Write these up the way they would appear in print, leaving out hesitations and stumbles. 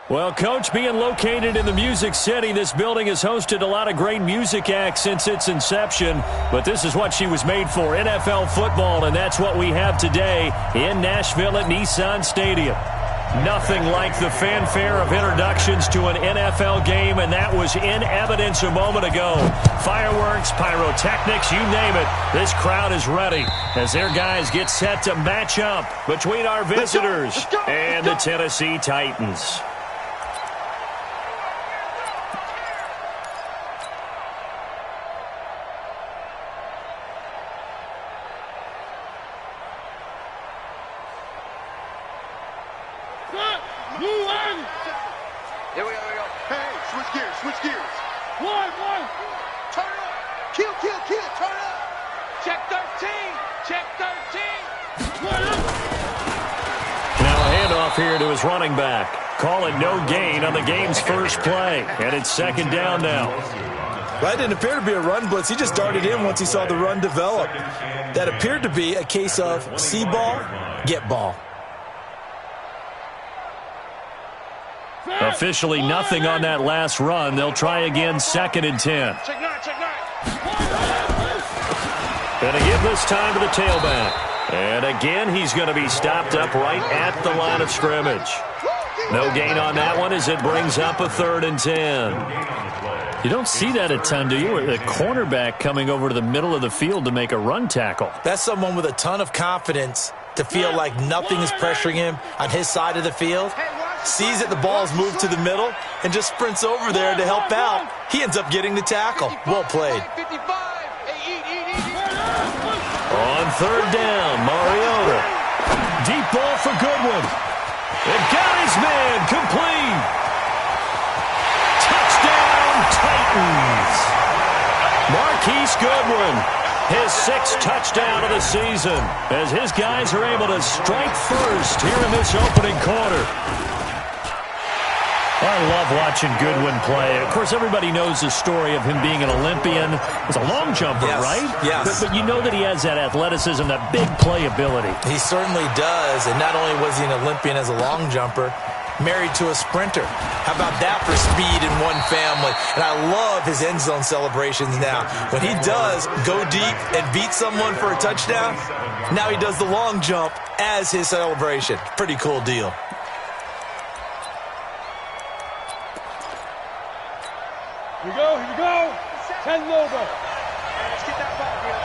Well, Coach, being located in the Music City, this building has hosted a lot of great music acts since its inception. But this is what she was made for, NFL football, and that's what we have today in Nashville at Nissan Stadium. Nothing like the fanfare of introductions to an NFL game, and that was in evidence a moment ago. Fireworks, pyrotechnics, you name it. This crowd is ready as their guys get set to match up between our visitors and the Tennessee Titans. Here we go. Hey, switch gears. One. Turn it up. Kill, turn it up. Check 13. Now a handoff here to his running back. Call it no gain on the game's first play. And it's second down now. That didn't appear to be a run blitz. He just darted in once he saw the run develop. That appeared to be a case of see ball, get ball. Officially nothing on that last run. They'll try again, second and 10. Check nine. Gonna give this time to the tailback. And again, he's going to be stopped up right at the line of scrimmage. No gain on that one as it brings up a third and 10. You don't see that a ton, do you? The cornerback coming over to the middle of the field to make a run tackle. That's someone with a ton of confidence to feel like nothing is pressuring him on his side of the field. Sees that the ball's moved to the middle and just sprints over there to help out. He ends up getting the tackle. Well played. On third down, Mariota. Deep ball for Goodwin. And got his man complete. Touchdown, Titans. Marquise Goodwin, his sixth touchdown of the season, as his guys are able to strike first here in this opening quarter. I love watching Goodwin play. Of course, everybody knows the story of him being an Olympian. He's a long jumper, yes, right? Yes. But you know that he has that athleticism, that big playability. He certainly does. And not only was he an Olympian as a long jumper, married to a sprinter. How about that for speed in one family? And I love his end zone celebrations now. When he does go deep and beat someone for a touchdown, now he does the long jump as his celebration. Pretty cool deal. Here we go. 10 logo. Let's get that ball right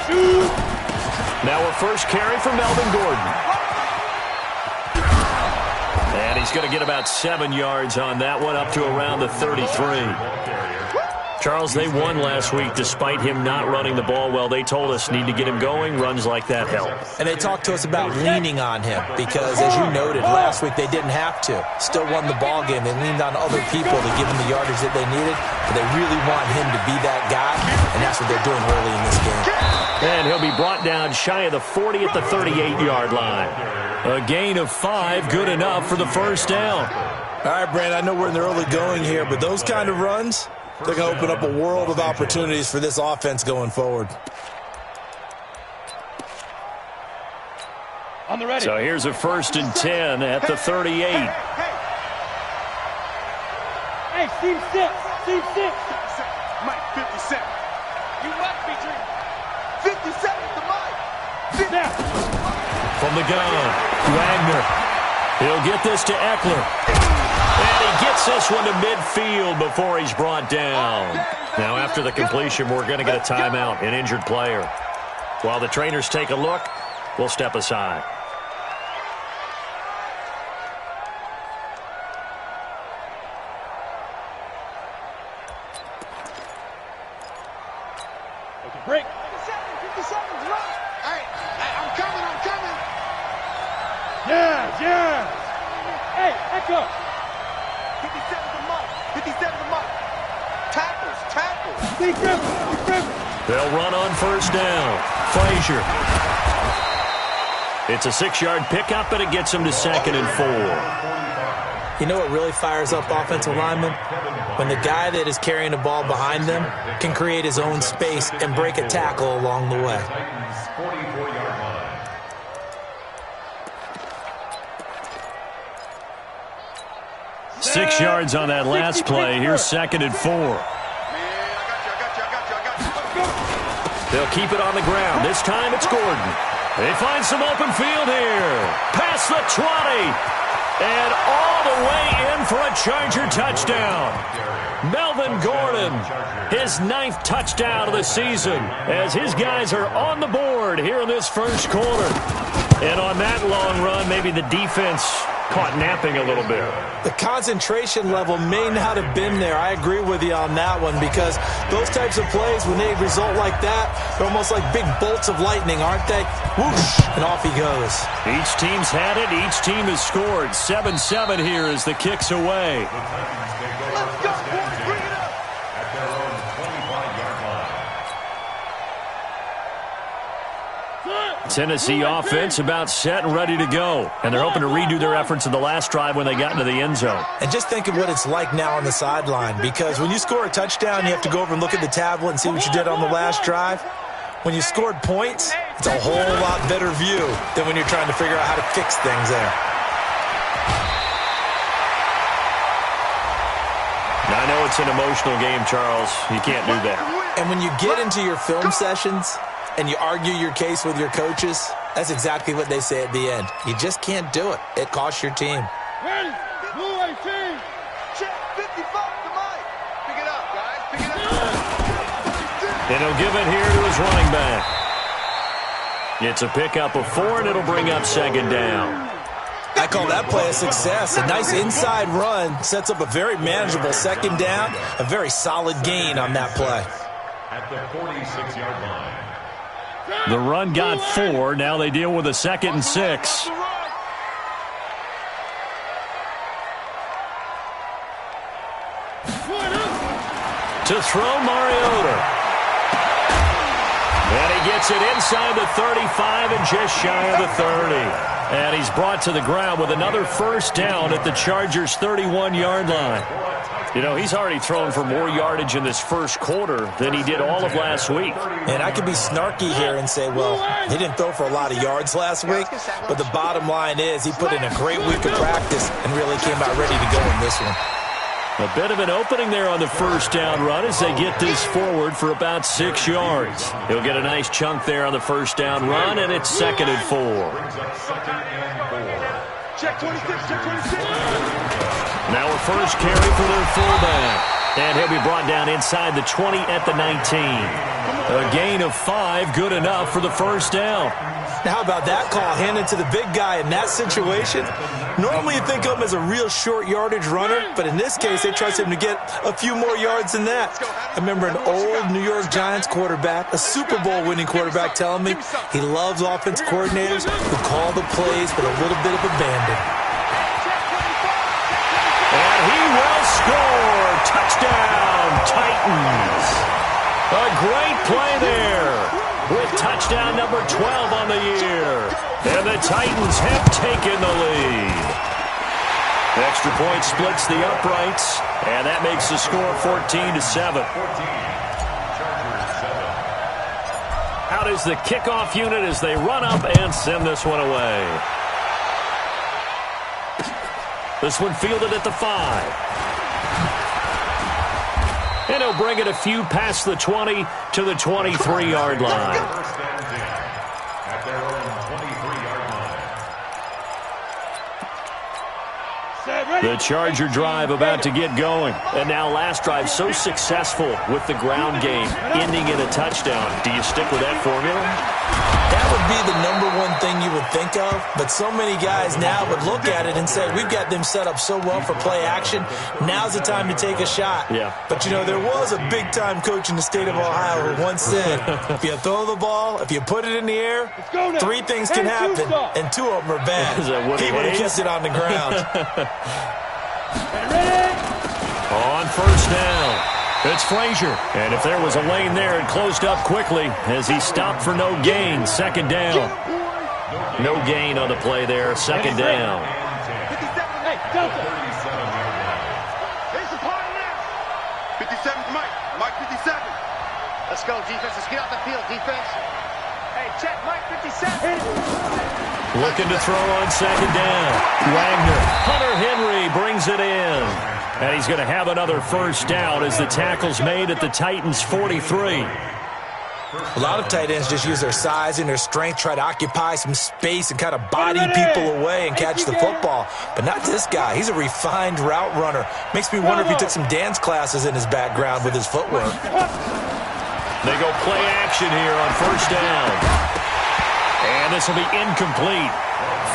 here. Shoot. Now a first carry for Melvin Gordon. And he's going to get about 7 yards on that one, up to around the 33. Charles, they won last week despite him not running the ball well. They told us need to get him going. Runs like that help. And they talked to us about leaning on him because, as you noted, last week they didn't have to. Still won the ball game. They leaned on other people to give them the yardage that they needed. But they really want him to be that guy, and that's what they're doing early in this game. And he'll be brought down shy of the 40 at the 38-yard line. A gain of 5, good enough for the first down. All right, Brand, I know we're in the early going here, but those kind of runs, they're going to open up a world of opportunities for this offense going forward. On the ready. So here's a first and 10 at the 38. Hey, Steve 6. Mike, 57. You must be dreaming. 57 to Mike. Snap. From the gun, Wagner. He'll get this to Eckler. And he gets this one to midfield before he's brought down. Now, after the completion, we're going to get a timeout, an injured player. While the trainers take a look, we'll step aside. Break. 57's right. Hey, I'm coming. Yeah. Hey, echo. 57 to Mike. Tackles. Big Griffin. They'll run on first down. Frazier. It's a 6-yard pickup, and it gets him to second and 4. You know what really fires up offensive linemen? When the guy that is carrying the ball behind them can create his own space and break a tackle along the way. 6 yards on that last play. Here's 2nd and 4. They'll keep it on the ground. This time it's Gordon. They find some open field here. Past the 20. And all the way in for a Charger touchdown. Melvin Gordon, his 9th touchdown of the season, as his guys are on the board here in this first quarter. And on that long run, maybe the defense caught napping a little bit. The concentration level may not have been there. I agree with you on that one, because those types of plays, when they result like that, they're almost like big bolts of lightning, aren't they? Whoosh, and off he goes. Each team's had it. Each team has scored. 7-7 here as the kick's away. Let's go, boys. Bring it up. At their own 25-yard line. Tennessee offense about set and ready to go. And they're hoping to redo their efforts in the last drive when they got into the end zone. And just think of what it's like now on the sideline, because when you score a touchdown, you have to go over and look at the tablet and see what you did on the last drive. When you scored points, it's a whole lot better view than when you're trying to figure out how to fix things there. Now, I know it's an emotional game, Charles. You can't do that. And when you get into your film sessions and you argue your case with your coaches, that's exactly what they say at the end. You just can't do it. It costs your team. Ready? Blue 18. Check 55 to Mike. Pick it up, guys. Pick it up. And he'll give it here to his running back. It's a pickup of 4, and it'll bring up 2nd down. I call that play a success. A nice inside run sets up a very manageable 2nd down, a very solid gain on that play. At the 46-yard line. The run got 4. Now they deal with a 2nd and 6. To throw, Mariota. And he gets it inside the 35 and just shy of the 30. And he's brought to the ground with another first down at the Chargers' 31-yard line. You know, he's already thrown for more yardage in this first quarter than he did all of last week. And I could be snarky here and say, well, he didn't throw for a lot of yards last week, but the bottom line is he put in a great week of practice and really came out ready to go in this one. A bit of an opening there on the first down run as they get this forward for about 6 yards. He'll get a nice chunk there on the first down run, and it's 2nd and 4. Check 26, check 26. Now a first carry for their fullback. And he'll be brought down inside the 20 at the 19. A gain of 5, good enough for the first down. Now, how about that call handed to the big guy in that situation? Normally you think of him as a real short yardage runner, but in this case they trust him to get a few more yards than that. I remember an old New York Giants quarterback, a Super Bowl winning quarterback, telling me he loves offense coordinators who call the plays with a little bit of abandon. And he will score. Touchdown, Titans. A great play there with touchdown number 12 on the year. And the Titans have taken the lead. Extra point splits the uprights, and that makes the score 14-7. Out is the kickoff unit as they run up and send this one away. This one fielded at the 5. And he'll bring it a few past the 20 to the 23-yard line. At their own 23-yard line. The Charger drive about to get going. And now last drive so successful with the ground game, ending in a touchdown. Do you stick with that formula? That would be the number one thing you would think of, but so many guys now would look at it and say, we've got them set up so well for play action, now's the time to take a shot. Yeah. But, you know, there was a big-time coach in the state of Ohio who once said, if you throw the ball, if you put it in the air, 3 things can happen, and 2 of them are bad. He would have kept it on the ground. On first down, it's Frazier. And if there was a lane there, it closed up quickly as he stopped for no gain. 2nd down. No gain on the play there. 2nd down. Hey, Delta. 57 Mike. Mike 57. Let's go, defense. Let's get off the field, defense. Hey, Check, Mike 57. Looking to throw on second down. Wagner. Hunter Henry brings it in. And he's going to have another first down as the tackle's made at the Titans' 43. A lot of tight ends just use their size and their strength, try to occupy some space and kind of body people away and catch the football. But not this guy. He's a refined route runner. Makes me wonder if he took some dance classes in his background with his footwork. They go play action here on first down. And this will be incomplete.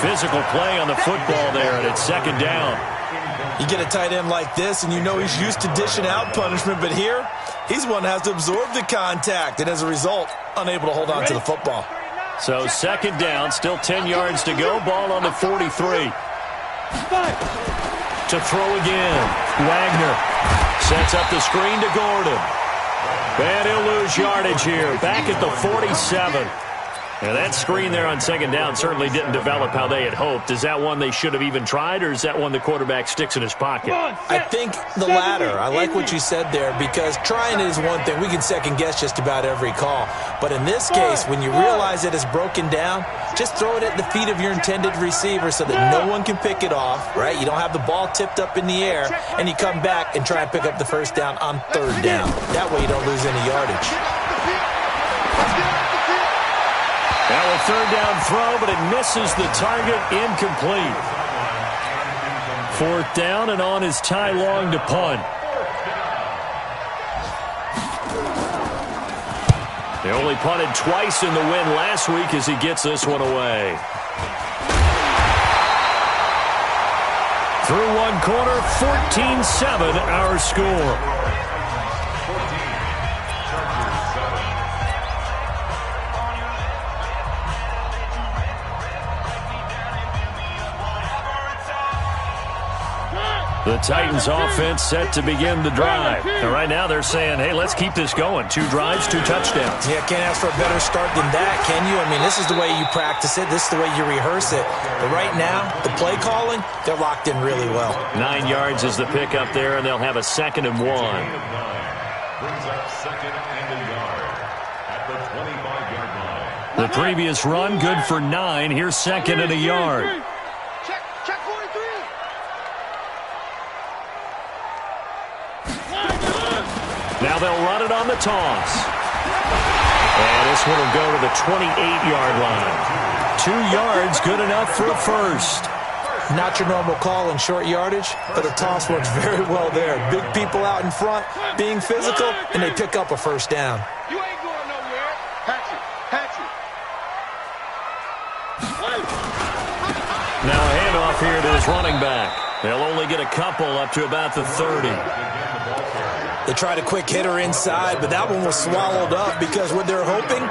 Physical play on the football there, and it's second down. You get a tight end like this, and you know he's used to dishing out punishment, but here, he's one that has to absorb the contact, and as a result, unable to hold on to the football. So second down, still 10 yards to go, ball on the 43. To throw again, Wagner sets up the screen to Gordon. And he'll lose yardage here, back at the 47. And that screen there on second down certainly didn't develop how they had hoped. Is that one they should have even tried, or is that one the quarterback sticks in his pocket? I think the latter. I like what you said there, because trying it is one thing. We can second-guess just about every call. But in this case, when you realize it is broken down, just throw it at the feet of your intended receiver so that no one can pick it off, right? You don't have the ball tipped up in the air, and you come back and try and pick up the first down on third down. That way you don't lose any yardage. Now a third down throw, but it misses the target, incomplete. Fourth down, and on is Ty Long to punt. They only punted twice in the win last week as he gets this one away. Through one quarter, 14-7 our score. The Titans offense set to begin the drive. And right now they're saying, hey, let's keep this going. 2 drives, 2 touchdowns. Yeah, can't ask for a better start than that, can you? I mean, this is the way you practice it. This is the way you rehearse it. But right now, the play calling, they're locked in really well. 9 yards is the pickup there, and they'll have a 2nd and 1. Brings up 2nd and a yard at the 25-yard line. The previous run, good for 9. Here's 2nd and a yard. Check 43. Now they'll run it on the toss. And this one will go to the 28-yard line. 2 yards, good enough for a first. Not your normal call in short yardage, but a toss works very well there. Big people out in front, being physical, and they pick up a first down. You ain't going nowhere. Hatchet. Now a handoff here to his running back. They'll only get a couple up to about the 30. They tried a quick hitter inside, but that one was swallowed up because what they're hoping,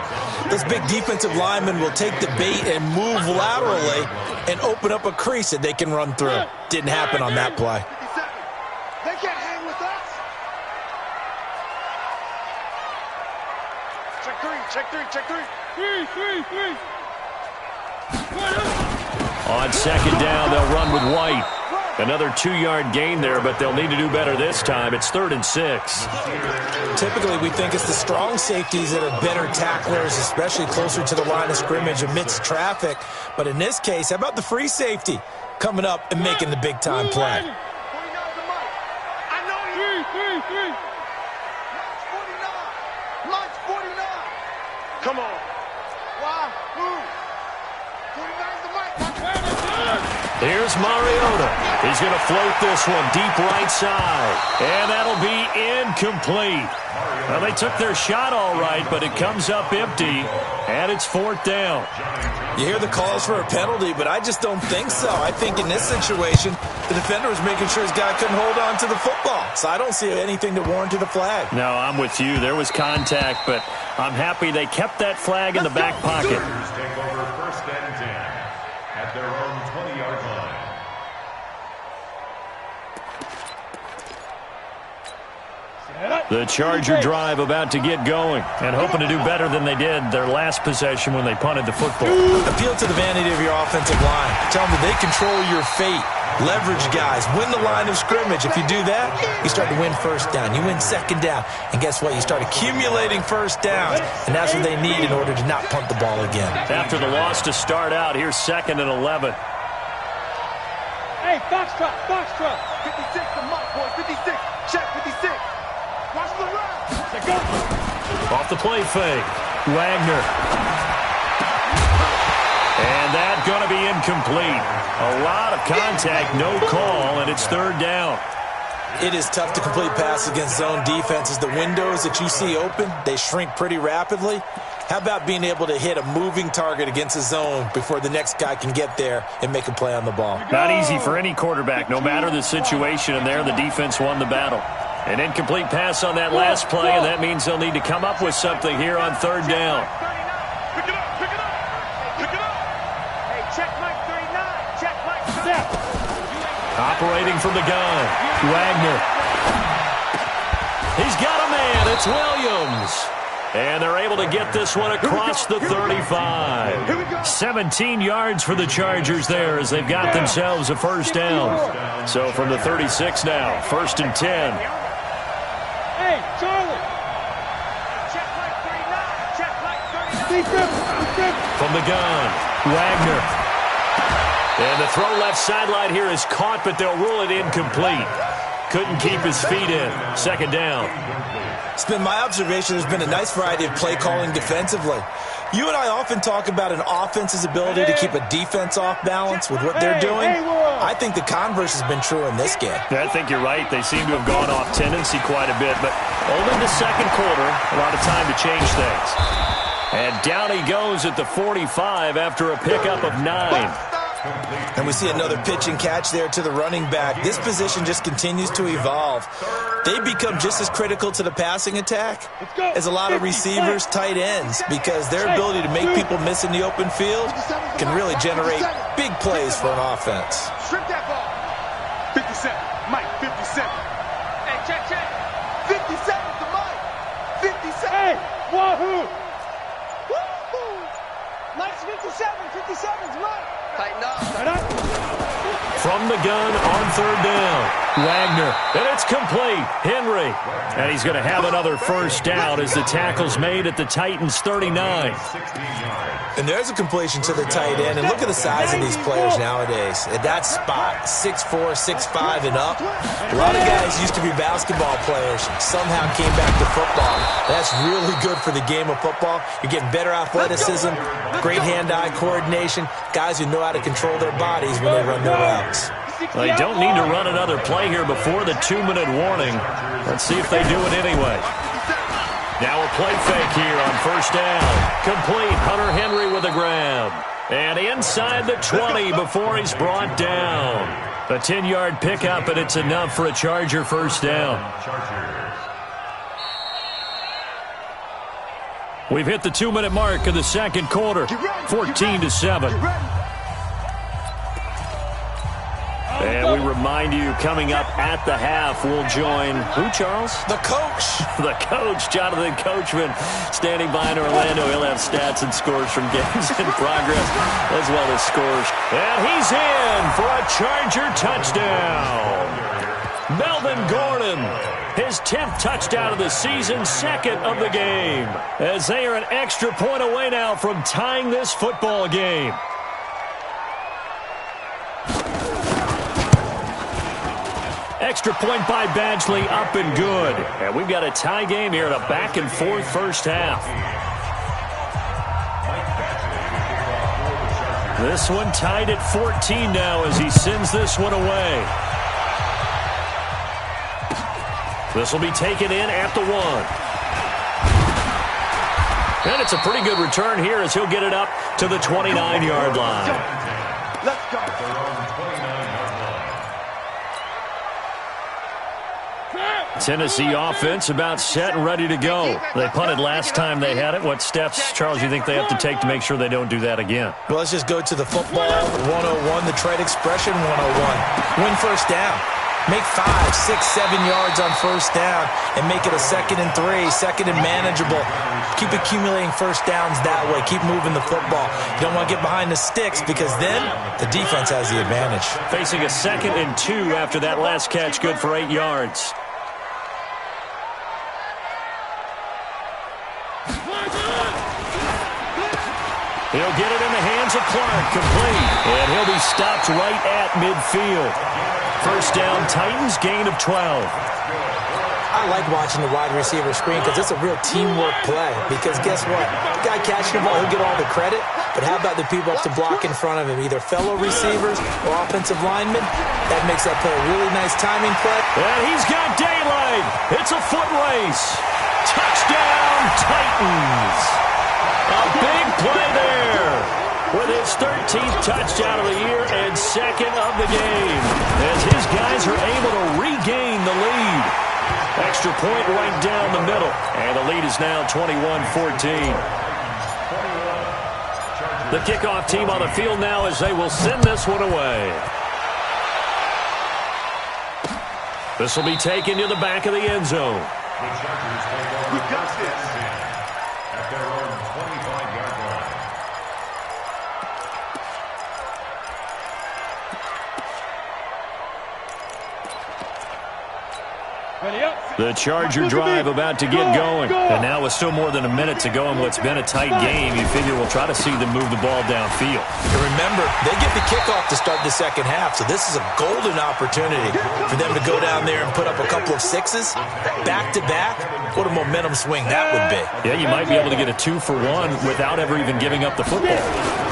this big defensive lineman will take the bait and move laterally and open up a crease that they can run through. Didn't happen on that play. They can't hang with us. Check three. On second down, they'll run with White. Another 2-yard gain there, but they'll need to do better this time. It's 3rd and 6. Typically, we think it's the strong safeties that are better tacklers, especially closer to the line of scrimmage amidst traffic. But in this case, how about the free safety coming up and making the big-time play? 49's the mic. I know you. 3. Lunch 49. Come on. Why? Move. 49's the mic. Here's Mariota. He's going to float this one deep right side. And that'll be incomplete. Well, they took their shot all right, but it comes up empty, and it's 4th down. You hear the calls for a penalty, but I just don't think so. I think in this situation, the defender was making sure his guy couldn't hold on to the football. So I don't see anything that warranted a flag. No, I'm with you. There was contact, but I'm happy they kept that flag in the back pocket. Take over 1st and 10 at their own 20-yard line. The Charger drive about to get going and hoping to do better than they did their last possession when they punted the football. Appeal to the vanity of your offensive line. Tell them that they control your fate. Leverage guys. Win the line of scrimmage. If you do that, you start to win first down. You win second down. And guess what? You start accumulating first downs. And that's what they need in order to not punt the ball again. After the loss to start out, here's 2nd and 11. Hey, box trap, box trap. 56 to Mike, boys. 56. Check 56. Watch the run. Let go. Off the play fake. Wagner. And that's going to be incomplete. A lot of contact, no call, and it's 3rd down. It is tough to complete passes against zone defenses. The windows that you see open, they shrink pretty rapidly. How about being able to hit a moving target against a zone before the next guy can get there and make a play on the ball? Not easy for any quarterback, no matter the situation, and there the defense won the battle. An incomplete pass on that last play, and that means they'll need to come up with something here on 3rd down. Pick it up, pick it up. Pick it up. Hey, check Mike 39. Check Mike 39. Operating from the gun, Wagner. He's got a man. It's Williams. And they're able to get this one across the 35. 17 yards for the Chargers there as they've got themselves a first down. So from the 36 now, 1st and 10. Hey, Charlie. Check Mike 39. Check Mike 39. From the gun, Wagner. And the throw left sideline here is caught, but they'll rule it incomplete. Couldn't keep his feet in. 2nd down. It's been my observation there's been a nice variety of play calling defensively. You and I often talk about an offense's ability to keep a defense off balance with what they're doing. I think the converse has been true in this game. I think you're right. They seem to have gone off tendency quite a bit, but only the 2nd quarter, a lot of time to change things. And down he goes at the 45 after a pickup of 9. And we see another pitch and catch there to the running back. This position just continues to evolve. They become just as critical to the passing attack as a lot of receivers, tight ends, because their ability to make people miss in the open field can really generate big plays for an offense. Strip that ball. 57. Mike, 57. Hey, check. 57 to Mike. 57. Hey, wahoo. Woo-hoo. Mike's 57. 57's Mike. Tighten up. From the gun on 3rd down, Wagner, and it's complete. Henry, and he's going to have another first down as the tackle's made at the Titans' 39. And there's a completion to the tight end, and look at the size of these players nowadays. At that spot, 6'4", 6'5", and up. A lot of guys used to be basketball players, somehow came back to football. That's really good for the game of football. You're getting better athleticism, great hand-eye coordination, guys who know how to control their bodies when they run their routes. Well, they don't need to run another play here before the 2-minute warning. Let's see if they do it anyway. Now a play fake here on 1st down. Complete. Hunter Henry with a grab. And inside the 20 before he's brought down. A 10-yard pickup, and it's enough for a Charger first down. We've hit the 2-minute mark of the 2nd quarter. 14-7. And we remind you, coming up at the half, we'll join who, Charles? The coach. The coach, Jonathan Coachman, standing by in Orlando. He'll have stats and scores from games in progress, as well as scores. And he's in for a Charger touchdown. Melvin Gordon, his 10th touchdown of the season, 2nd of the game, as they are an extra point away now from tying this football game. Extra point by Badgley, up and good. And we've got a tie game here in a back-and-forth first half. This one tied at 14 now as he sends this one away. This will be taken in at the 1. And it's a pretty good return here as he'll get it up to the 29-yard line. Let's go. Tennessee offense about set and ready to go. They punted last time they had it. What steps, Charles, you think they have to take to make sure they don't do that again? Well, let's just go to the football 101, the trade expression 101. Win first down. Make 5, 6, 7 yards on first down and make it a 2nd and 3, 2nd and manageable. Keep accumulating first downs that way. Keep moving the football. You don't want to get behind the sticks because then the defense has the advantage. Facing a 2nd and 2 after that last catch, good for 8 yards. He'll get it in the hands of Clark, complete, and he'll be stopped right at midfield. First down, Titans, gain of 12. I like watching the wide receiver screen because it's a real teamwork play. Because guess what? The guy catching the ball, he'll get all the credit, but how about the people up to block in front of him, either fellow receivers or offensive linemen? That makes that play a really nice timing play. And he's got daylight. It's a foot race. Touchdown, Titans. A big play there with his 13th touchdown of the year and 2nd of the game as his guys are able to regain the lead. Extra point right down the middle, and the lead is now 21-14. The kickoff team on the field now as they will send this one away. This will be taken to the back of the end zone. We got this. At their own 25-yard line. Ready up. The Charger drive about to get going. And now with still more than a minute to go in what's been a tight game, you figure we'll try to see them move the ball downfield. And remember, they get the kickoff to start the second half, so this is a golden opportunity for them to go down there and put up a couple of 6s back-to-back. What a momentum swing that would be. Yeah, you might be able to get a 2-for-1 without ever even giving up the football.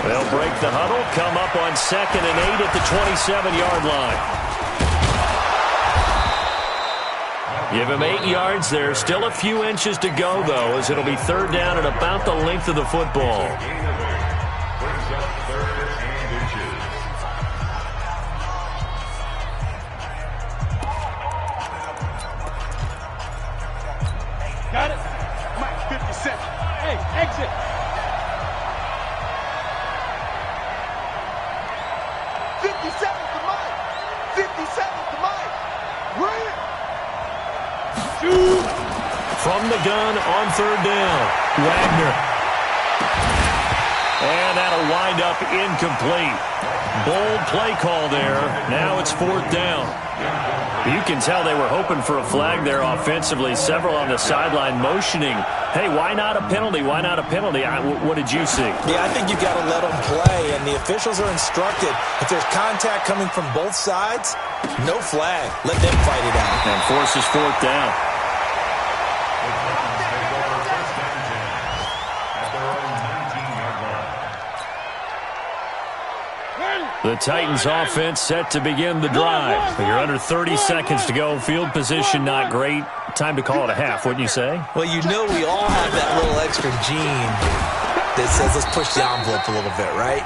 They'll break the huddle, come up on 2nd and 8 at the 27-yard line. Give him 8 yards there. Still a few inches to go, though, as it'll be 3rd down and about the length of the football. Brings up 3rd and inches. Got it. Mike, 57. Hey, exit. To Mike. 57 to Mike. Run. From the gun on 3rd down, Wagner. And that'll wind up incomplete. Bold play call there. Now it's 4th down. You can tell they were hoping for a flag there offensively. Several on the sideline motioning, hey, why not a penalty? Why not a penalty? What did you see? Yeah, I think you've got to let them play, and the officials are instructed. If there's contact coming from both sides, no flag. Let them fight it out. And forces 4th down. The Titans offense set to begin the drive. You're under 30 seconds to go. Field position not great. Time to call it a half, wouldn't you say? Well, you know we all have that little extra gene that says let's push the envelope a little bit, right?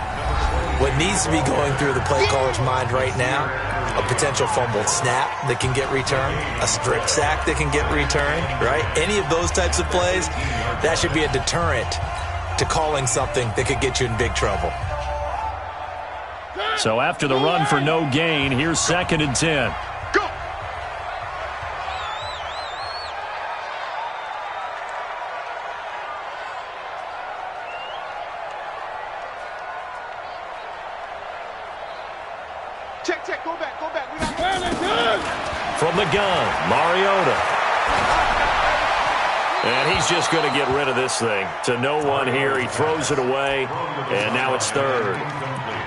What needs to be going through the play caller's mind right now, a potential fumbled snap that can get returned, a strip sack that can get returned, right? Any of those types of plays, that should be a deterrent to calling something that could get you in big trouble. So after the run for no gain, here's 2nd and 10. Go. Check. Go back. We got From the gun, Mariota. And he's just going to get rid of this thing. To no one here. He throws it away, and now it's 3rd.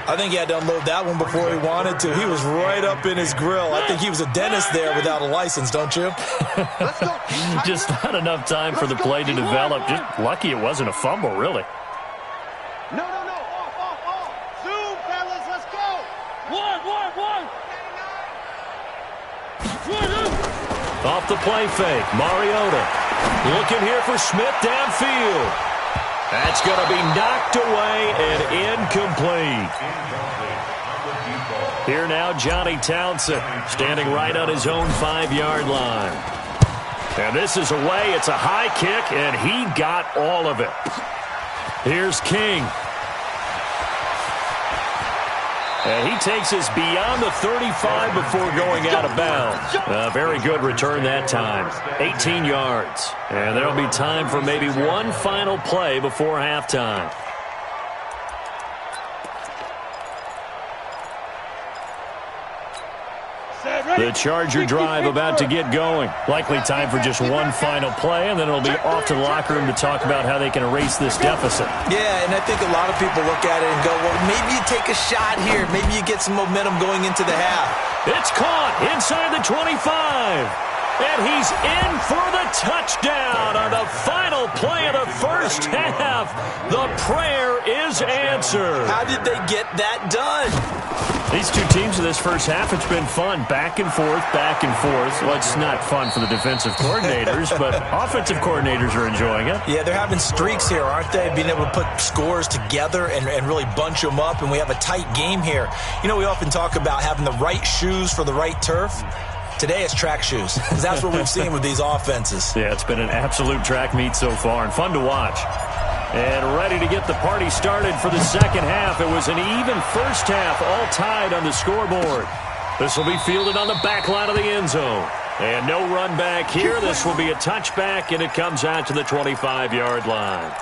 I think he had to unload that one before he wanted to. He was right up in his grill. I think he was a dentist there without a license, don't you? Let's go. Just not enough time for the play to develop. Just lucky it wasn't a fumble, really. No. Off. Zoom, fellas. Let's go. One. Off the play fake, Mariota. Looking here for Smith downfield. That's going to be knocked away and incomplete. Here now, Johnny Townsend standing right on his own 5-yard line. And this is away. It's a high kick, and he got all of it. Here's King. And he takes us beyond the 35 before going out of bounds. A very good return that time. 18 yards. And there'll be time for maybe one final play before halftime. The Charger drive about to get going. Likely time for just one final play, and then it'll be off to the locker room to talk about how they can erase this deficit. Yeah, and I think a lot of people look at it and go, well, maybe you take a shot here. Maybe you get some momentum going into the half. It's caught inside the 25. And he's in for the touchdown on the final play of the first half. The prayer is answered. How did they get that done? These two teams in this first half, it's been fun. Back and forth, back and forth. Well, it's not fun for the defensive coordinators, but offensive coordinators are enjoying it. Yeah, they're having streaks here, aren't they? Being able to put scores together and really bunch them up, and we have a tight game here. You know, we often talk about having the right shoes for the right turf. Today it's track shoes, because that's what we've seen with these offenses. Yeah, it's been an absolute track meet so far, and fun to watch. And ready to get the party started for the second half. It was an even first half, all tied on the scoreboard. This will be fielded on the back line of the end zone. And no run back here. This will be a touchback, and it comes out to the 25-yard line.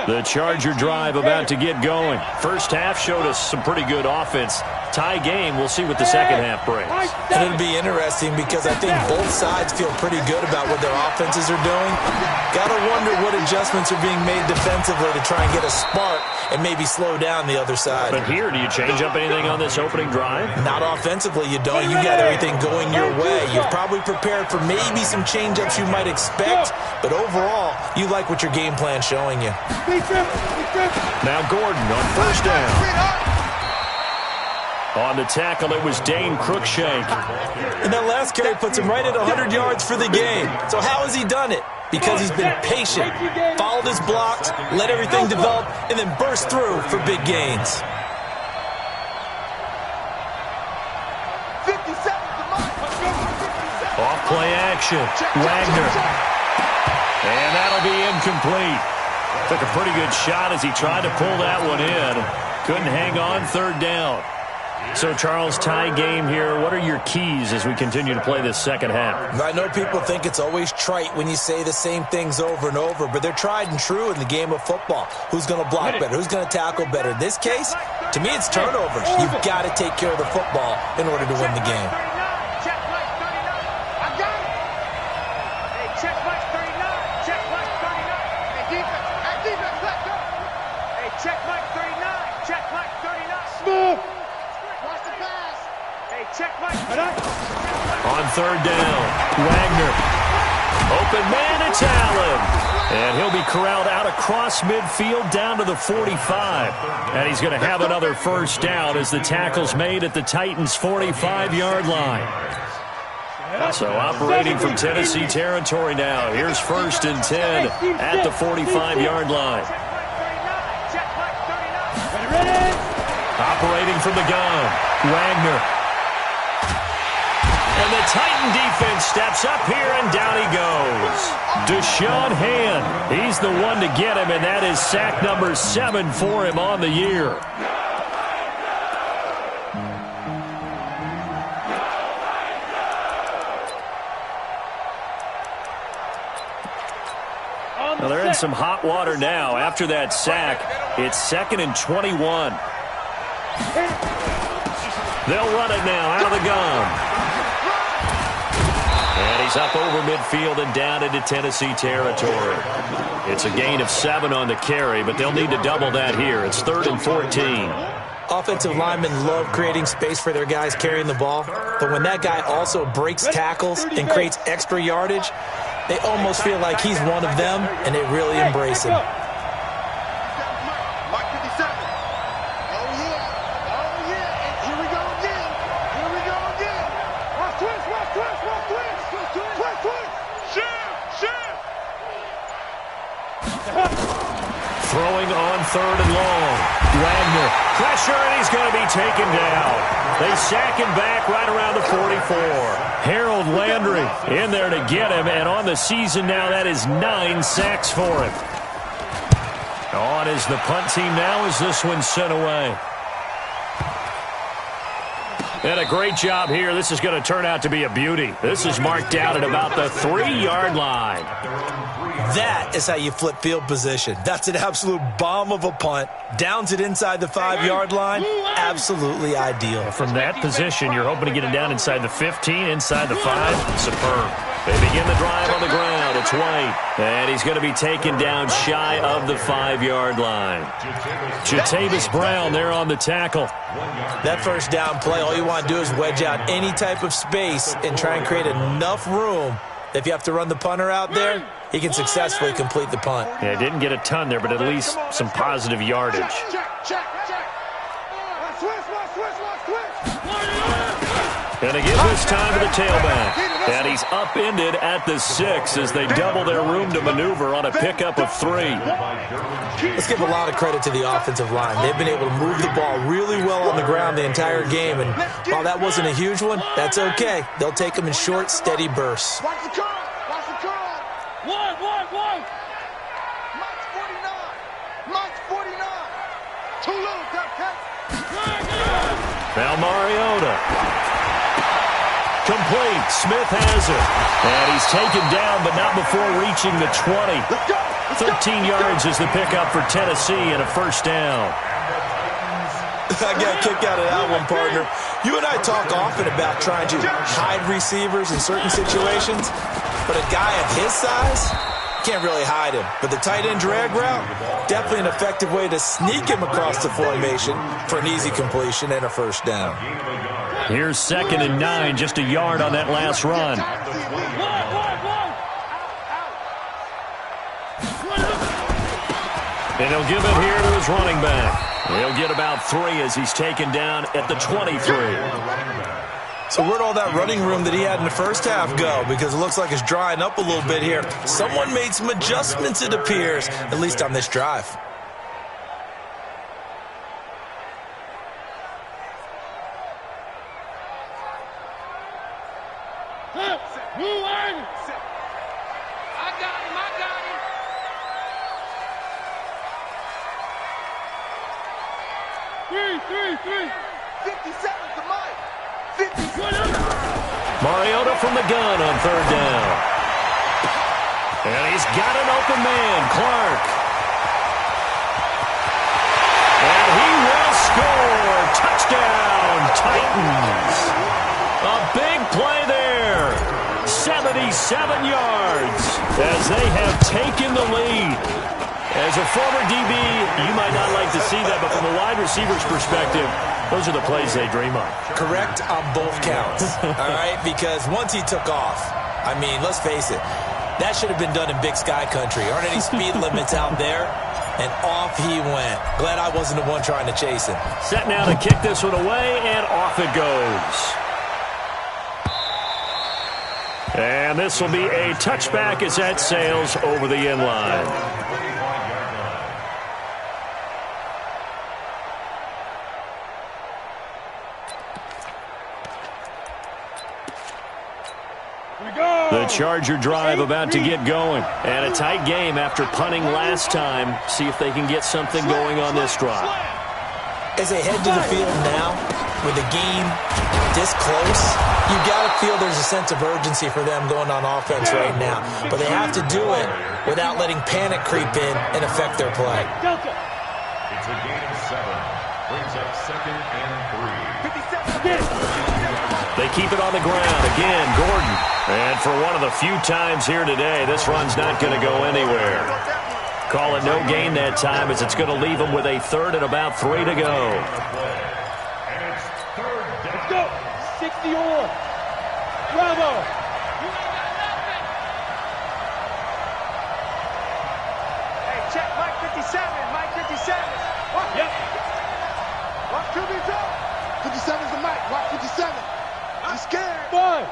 The Charger drive about to get going. First half showed us some pretty good offense. Tie game, we'll see what the second half brings. And it'll be interesting because I think both sides feel pretty good about what their offenses are doing. Gotta wonder what adjustments are being made defensively to try and get a spark and maybe slow down the other side. But here, do you change up anything on this opening drive? Not offensively, you don't. You got everything going your way. You're probably prepared for maybe some change-ups you might expect, but overall, you like what your game plan's showing you. Now Gordon on first down. On the tackle, it was Dane Cruikshank. And that last carry puts him right at 100 yards for the game. So how has he done it? Because he's been patient, followed his blocks, let everything develop, and then burst through for big gains. 57. Off play action. Wagner. And that'll be incomplete. Took a pretty good shot as he tried to pull that one in. Couldn't hang on third down. So, Charles, tie game here. What are your keys as we continue to play this second half? I know people think it's always trite when you say the same things over and over, but they're tried and true in the game of football. Who's going to block better? Who's going to tackle better? In this case, to me, it's turnovers. You've got to take care of the football in order to win the game. On third down, Wagner. Open man, it's Allen. And he'll be corralled out across midfield down to the 45. And he's going to have another first down as the tackle's made at the Titans' 45-yard line. So operating from Tennessee territory now. Here's first and 10 at the 45-yard line. Operating from the gun, Wagner. And the Titan defense steps up here, and down he goes. Deshaun Hand, he's the one to get him, and that is sack number 7 for him on the year. Well, they're in some hot water now. After that sack, it's 2nd and 21. They'll run it now out of the gun. And he's up over midfield and down into Tennessee territory. It's a gain of 7 on the carry, but they'll need to double that here. It's 3rd and 14. Offensive linemen love creating space for their guys carrying the ball, but when that guy also breaks tackles and creates extra yardage, they almost feel like he's one of them, and they really embrace him. Throwing on 3rd and long. Wagner. Pressure, and he's going to be taken down. They sack him back right around the 44. Harold Landry in there to get him, and on the season now, that is 9 sacks for him. On is the punt team now as this one's sent away. And a great job here. This is going to turn out to be a beauty. This is marked out at about the 3-yard line. That is how you flip field position. That's an absolute bomb of a punt. Downs it inside the 5-yard line. Absolutely ideal. From that position, you're hoping to get it down inside the 15, inside the 5. Superb. They begin the drive on the ground. It's White. And he's going to be taken down shy of the 5-yard line. Jatavis Brown there on the tackle. That first down play, all you want to do is wedge out any type of space and try and create enough room. If you have to run the punter out there, he can successfully complete the punt. Yeah, didn't get a ton there, but at least some positive yardage. And they give this time to the tailback. And he's upended at the 6 as they double their room to maneuver on a pickup of 3. Let's give a lot of credit to the offensive line. They've been able to move the ball really well on the ground the entire game. And while that wasn't a huge one, that's okay. They'll take them in short, steady bursts. Watch the curl. Watch the curl. One. Mike's 49. Mike's 49. Too little, Cupcake. Now Mariota. Complete. Smith has it. And he's taken down, but not before reaching the 20. 13 yards is the pickup for Tennessee and a first down. I got a kick out of that one, partner. You and I talk often about trying to hide receivers in certain situations, but a guy of his size can't really hide him. But the tight end drag route, definitely an effective way to sneak him across the formation for an easy completion and a first down. Here's 2nd and 9, just a yard on that last run. And he'll give it here to his running back. He'll get about 3 as he's taken down at the 23. So where'd all that running room that he had in the first half go? Because it looks like it's drying up a little bit here. Someone made some adjustments, it appears, at least on this drive. Mariota from the gun on 3rd down. And he's got an open man, Clark. And he will score. Touchdown, Titans. A big play there. 77 yards as they have taken the lead. As a former DB, you might not like to see that, but from a wide receiver's perspective, those are the plays they dream of. Correct on both counts, all right? Because once he took off, I mean, let's face it, that should have been done in Big Sky country. Aren't any speed limits out there? And off he went. Glad I wasn't the one trying to chase him. Set now to kick this one away, and off it goes. And this will be a touchback as that sails over the end line. The Charger drive about to get going. And a tight game after punting last time. See if they can get something going on this drive. As they head to the field now, with the game this close, you got to feel there's a sense of urgency for them going on offense right now. But they have to do it without letting panic creep in and affect their play. It's a gain of 7. Brings up 2nd and 3. They keep it on the ground. Again, Gordon. And for one of the few times here today, this run's not going to go anywhere. Call it no gain that time as it's going to leave them with a 3rd and about 3 to go. And it's 3rd down. Let's go. 60 on. Bravo. Hey, check Mike 57. Mike 57. What? Yep. What? 57's the Mike. Watch 57. I'm scared. 5.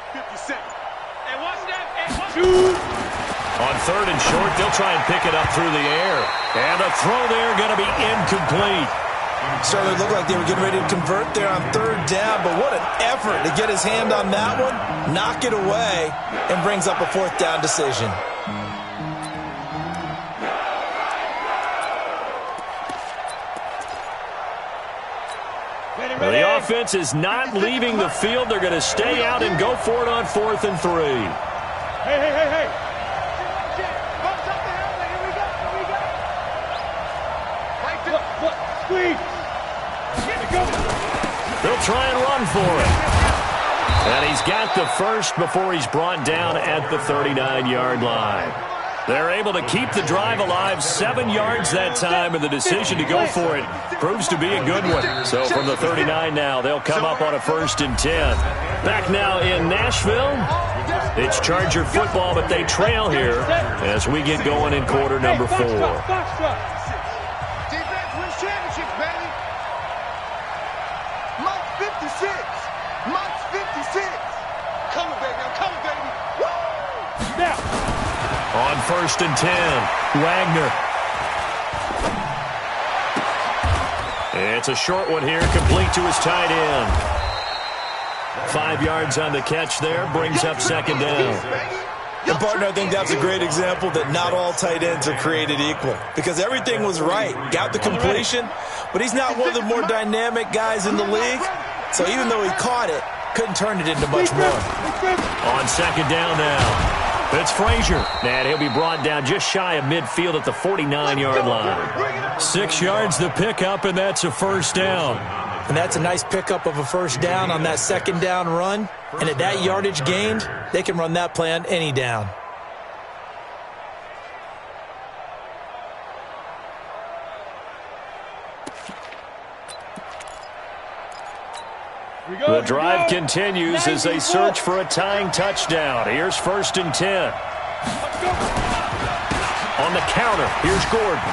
57. Hey, watch that. Hey, watch. 2. On 3rd and short. They'll try and pick it up through the air. And the throw there going to be incomplete. Certainly looked like they were getting ready to convert there on 3rd down, but what an effort to get his hand on that one, knock it away, and brings up a 4th down decision. Well, the offense is not leaving the field. They're going to stay out and go for it on 4th and 3. Hey. Squeeze. They'll try and run for it. And he's got the first before he's brought down at the 39-yard line. They're able to keep the drive alive, 7 yards that time, and the decision to go for it proves to be a good one. So from the 39 now, they'll come up on a 1st and 10. Back now in Nashville, it's Charger football, but they trail here as we get going in quarter number 4. Defense wins championships, baby. Mike's 56. Mike's 56. Coming, baby. I'm coming, baby. Woo! Now. On 1st and 10, Wagner. It's a short one here, complete to his tight end. 5 yards on the catch there, brings up 2nd down. And, partner, I think that's a great example that not all tight ends are created equal, because everything was right. Got the completion, but he's not one of the more dynamic guys in the league. So even though he caught it, couldn't turn it into much more. On 2nd down now. It's Frazier, and he'll be brought down just shy of midfield at the 49-yard line. 6 yards the pickup, and that's a 1st down. And that's a nice pickup of a 1st down on that 2nd down run. And at that yardage gained, they can run that play on any down. The drive continues as they search for a tying touchdown. Here's 1st and 10. On the counter, here's Gordon.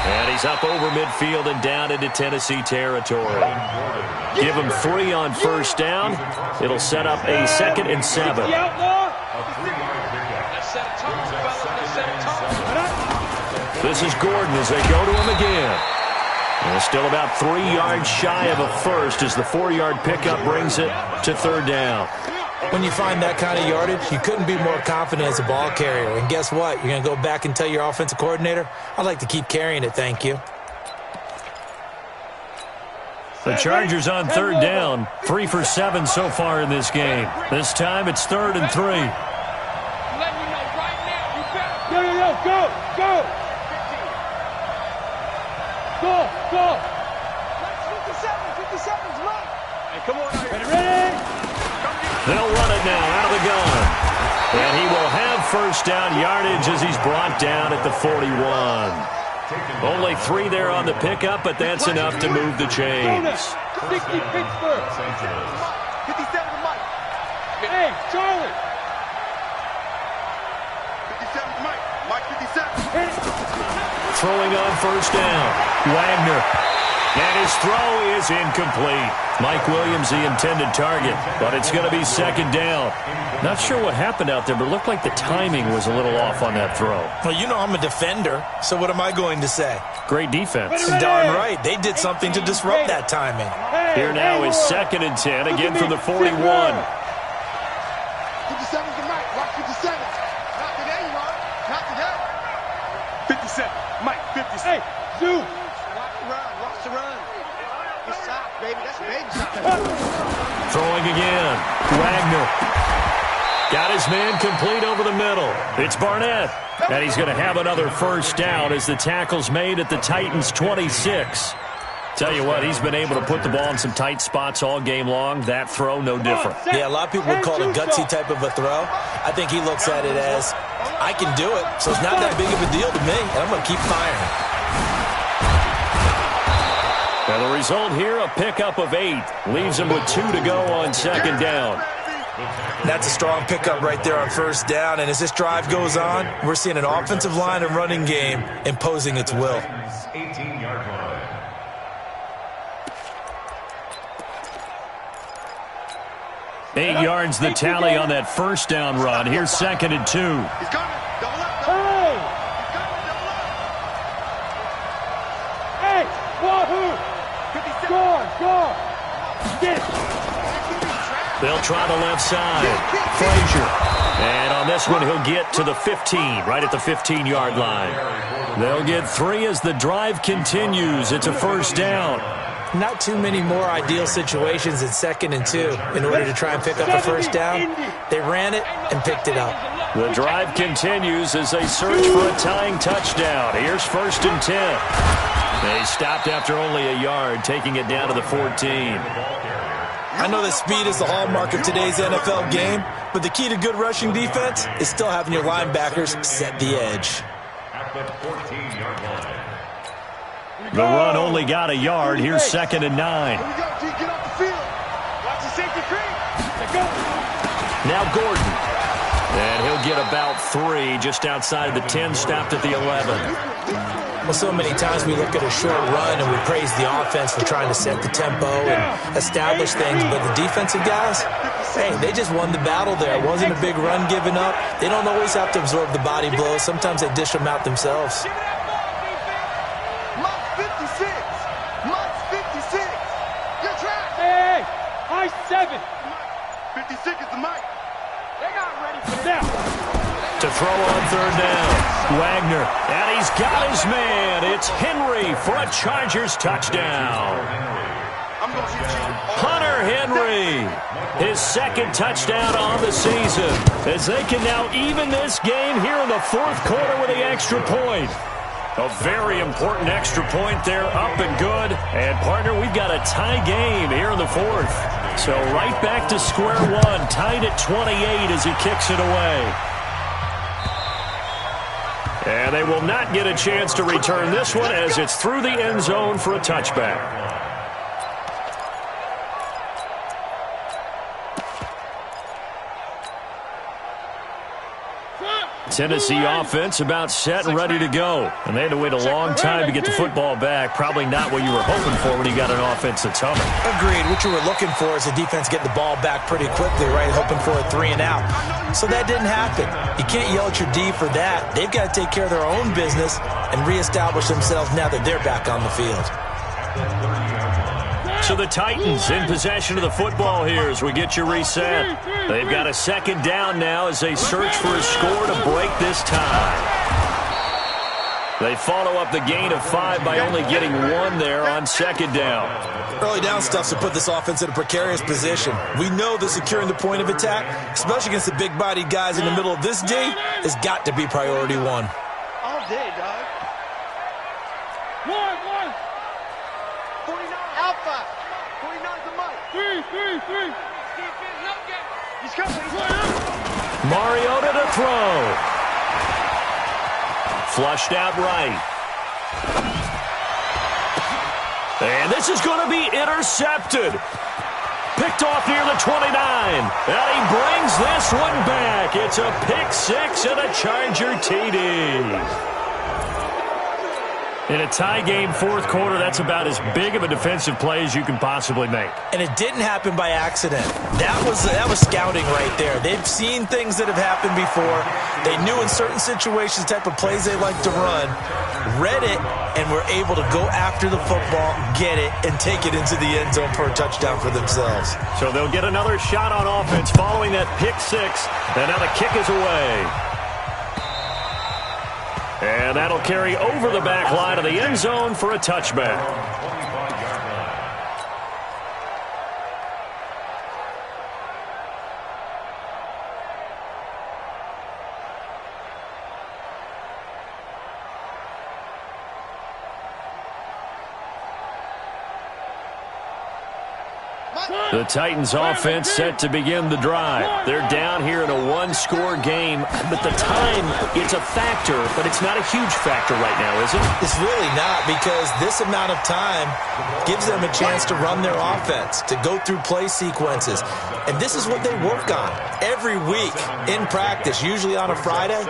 And he's up over midfield and down into Tennessee territory. Give him 3 on 1st down. It'll set up a 2nd and 7. This is Gordon as they go to him again. And still about 3 yards shy of a 1st as the 4-yard pickup brings it to 3rd down. When you find that kind of yardage, you couldn't be more confident as a ball carrier. And guess what? You're going to go back and tell your offensive coordinator, I'd like to keep carrying it, thank you. The Chargers on 3rd down, 3 for 7 so far in this game. This time it's 3rd and 3. Go. Go. 57's Mike. Hey, come on. Ready? They'll run it now out of the gun. And he will have 1st down yardage as he's brought down at the 41. Only 3 there on the pickup, but that's enough to move the chains. 60 Pittsburgh. 57's Mike. Hey, Charlie. 57's Mike. Mike 57. Throwing on 1st down, Wagner. And his throw is incomplete. Mike Williams, the intended target, but it's going to be 2nd down. Not sure what happened out there, but it looked like the timing was a little off on that throw. Well, you know I'm a defender, so what am I going to say? Great defense. Darn right. They did something to disrupt that timing. Here now is 2nd and 10, again from the 41. 57's the Mike. Watch 57. Not today, Mark. Not today. 57. Mike, 57. Hey, Zoo. Watch the run. It's top, baby. That's a baby shot. Throwing again. Wagner. Got his man complete over the middle. It's Barnett. And he's going to have another 1st down as the tackle's made at the Titans' 26. Tell you what, he's been able to put the ball in some tight spots all game long. That throw, no different. Yeah, a lot of people would call it a gutsy type of a throw. I think he looks at it as, I can do it, so it's not that big of a deal to me, and I'm going to keep firing. And the result here, a pickup of 8. Leaves him with 2 to go on 2nd down. That's a strong pickup right there on 1st down, and as this drive goes on, we're seeing an offensive line and running game imposing its will. 18-yard line. Eight yards the tally on that 1st down run. Here's 2nd and 2. He's coming. Don't Wahoo! Score! Get it! They'll try the left side. Frazier. And on this one, he'll get to the 15, right at the 15-yard line. They'll get 3 as the drive continues. It's a first down. Not too many more ideal situations in 2nd and 2 in order to try and pick up a first down. They ran it and picked it up. The drive continues as they search for a tying touchdown. Here's 1st and 10. They stopped after only a yard, taking it down to the 14. I know that speed is the hallmark of today's NFL game, but the key to good rushing defense is still having your linebackers set the edge. At the 14-yard line. The run only got a yard. Here's 2nd and 9. Here we go, G. Get off the field. Watch the safety creep. Go. Now Gordon. And he'll get about 3 just outside of the 10, stopped at the 11. Well, so many times we look at a short run and we praise the offense for trying to set the tempo and establish things, but the defensive guys, hey, they just won the battle there. It wasn't a big run given up. They don't always have to absorb the body blows. Sometimes they dish them out themselves. Mike 56. Mike 56. Good try. Hey! High 7! 56 is the mic. They're not ready for this. Now! To throw on 3rd down. Wagner. And he's got his man. It's Henry for a Chargers touchdown. I'm going to shoot you. Hunter Henry. His 2nd touchdown on the season. As they can now even this game here in the 4th quarter with the extra point. A very important extra point there, up and good. And, partner, we've got a tie game here in the 4th. So right back to square one, tied at 28 as he kicks it away. And they will not get a chance to return this one as it's through the end zone for a touchback. Tennessee offense about set and ready to go. And they had to wait a long time to get the football back. Probably not what you were hoping for when you got an offense that's humming. Agreed. What you were looking for is the defense getting the ball back pretty quickly, right? Hoping for a 3 and out. So that didn't happen. You can't yell at your D for that. They've got to take care of their own business and reestablish themselves now that they're back on the field. So the Titans in possession of the football here as we get you reset. They've got a 2nd down now as they search for a score to break this tie. They follow up the gain of 5 by only getting 1 there on 2nd down. Early down stuff to put this offense in a precarious position. We know that securing the point of attack, especially against the big-bodied guys in the middle of this D, has got to be priority 1. All day, dog. 49 Alpha. 49's the mic. 3. He's coming. Mariota to throw. Flushed out right. And this is going to be intercepted. Picked off near the 29. And he brings this one back. It's a pick 6 and a Charger TD. In a tie game, 4th quarter, that's about as big of a defensive play as you can possibly make. And it didn't happen by accident. That was scouting right there. They've seen things that have happened before. They knew in certain situations the type of plays they like to run, read it, and were able to go after the football, get it, and take it into the end zone for a touchdown for themselves. So they'll get another shot on offense following that pick 6, and now the kick is away. And that'll carry over the back line of the end zone for a touchback. The Titans offense set to begin the drive. They're down here in a 1-score game, but the time, it's a factor, but it's not a huge factor right now, is it? It's really not, because this amount of time gives them a chance to run their offense, to go through play sequences. And this is what they work on every week in practice, usually on a Friday.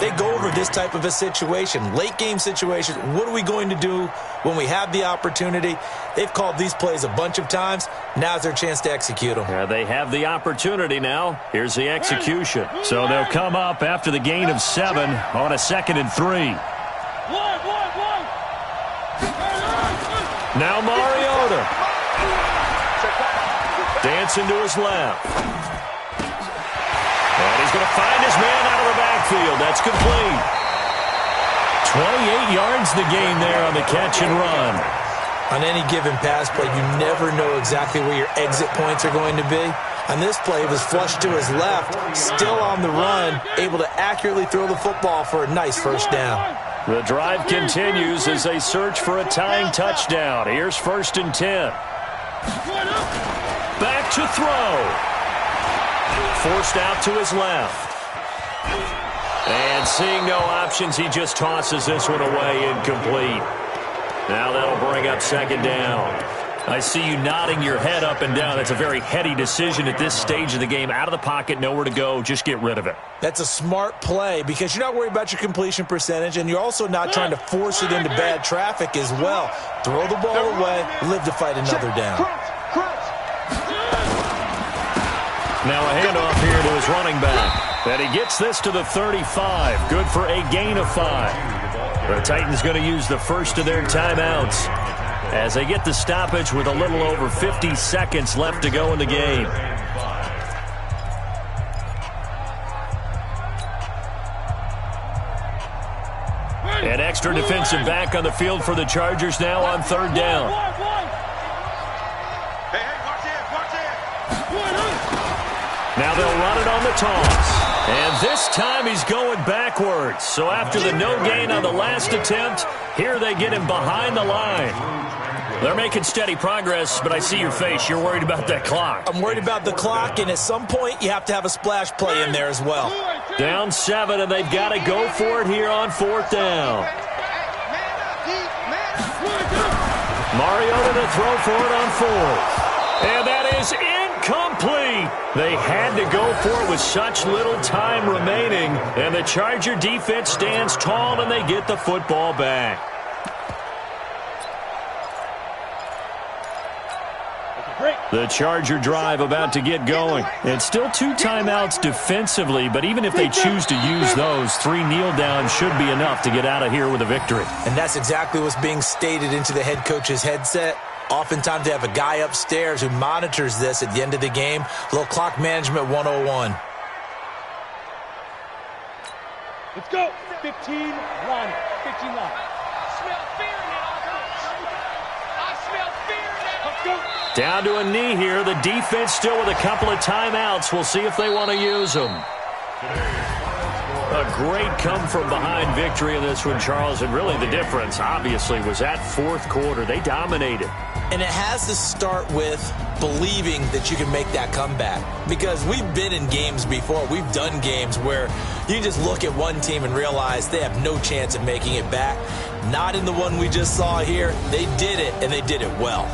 They go over this type of a situation, late game situation. What are we going to do when we have the opportunity? They've called these plays a bunch of times. Now's their chance to execute them. Yeah, they have the opportunity now. Here's the execution. So they'll come up after the gain of 7 on a 2nd and 3. Now Mariota. Dancing to his left. And he's going to find his man out of the backfield. That's complete. 28 yards the gain there on the catch and run. On any given pass play, you never know exactly where your exit points are going to be. On this play, it was flushed to his left, still on the run, able to accurately throw the football for a nice first down. The drive continues as they search for a tying touchdown. Here's 1st and 10. Back to throw. Forced out to his left. And seeing no options, he just tosses this one away, incomplete. Now that'll bring up 2nd down. I see you nodding your head up and down. That's a very heady decision at this stage of the game. Out of the pocket, nowhere to go. Just get rid of it. That's a smart play because you're not worried about your completion percentage, and you're also not trying to force it into bad traffic as well. Throw the ball away, live to fight another down. Now a handoff here to his running back. And he gets this to the 35. Good for a gain of 5. The Titans going to use the first of their timeouts as they get the stoppage with a little over 50 seconds left to go in the game. An extra defensive back on the field for the Chargers now on 3rd down. Now they'll run it on the toss. And this time he's going backwards. So after the no gain on the last attempt, here they get him behind the line. They're making steady progress, but I see your face. You're worried about that clock. I'm worried about the clock, and at some point you have to have a splash play in there as well. Down 7, and they've got to go for it here on 4th down. Mariota to throw for it on 4th. And that is incomplete. They had to go for it with such little time remaining. And the Charger defense stands tall, and they get the football back. The Charger drive about to get going. It's still 2 timeouts defensively, but even if they choose to use those, 3 kneel downs should be enough to get out of here with a victory. And that's exactly what's being stated into the head coach's headset. Oftentimes they have a guy upstairs who monitors this at the end of the game. A little clock management 101. Let's go. 15 line. 15 line. Down to a knee here. The defense still with a couple of timeouts. We'll see if they want to use them. A great come-from-behind victory in this one, Charles. And really the difference, obviously, was that 4th quarter. They dominated. And it has to start with believing that you can make that comeback. Because we've been in games before. We've done games where you just look at one team and realize they have no chance of making it back. Not in the one we just saw here. They did it, and they did it well.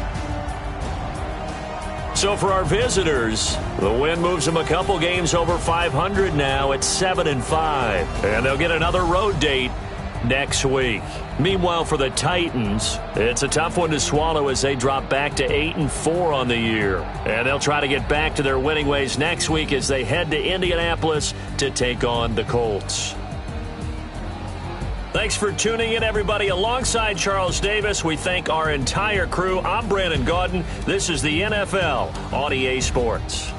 So for our visitors, the win moves them a couple games over 500 now at 7-5. And they'll get another road date next week. Meanwhile, for the Titans, it's a tough one to swallow as they drop back to 8-4 on the year. And they'll try to get back to their winning ways next week as they head to Indianapolis to take on the Colts. Thanks for tuning in, everybody. Alongside Charles Davis, we thank our entire crew. I'm Brandon Gaudin. This is the NFL on EA Sports.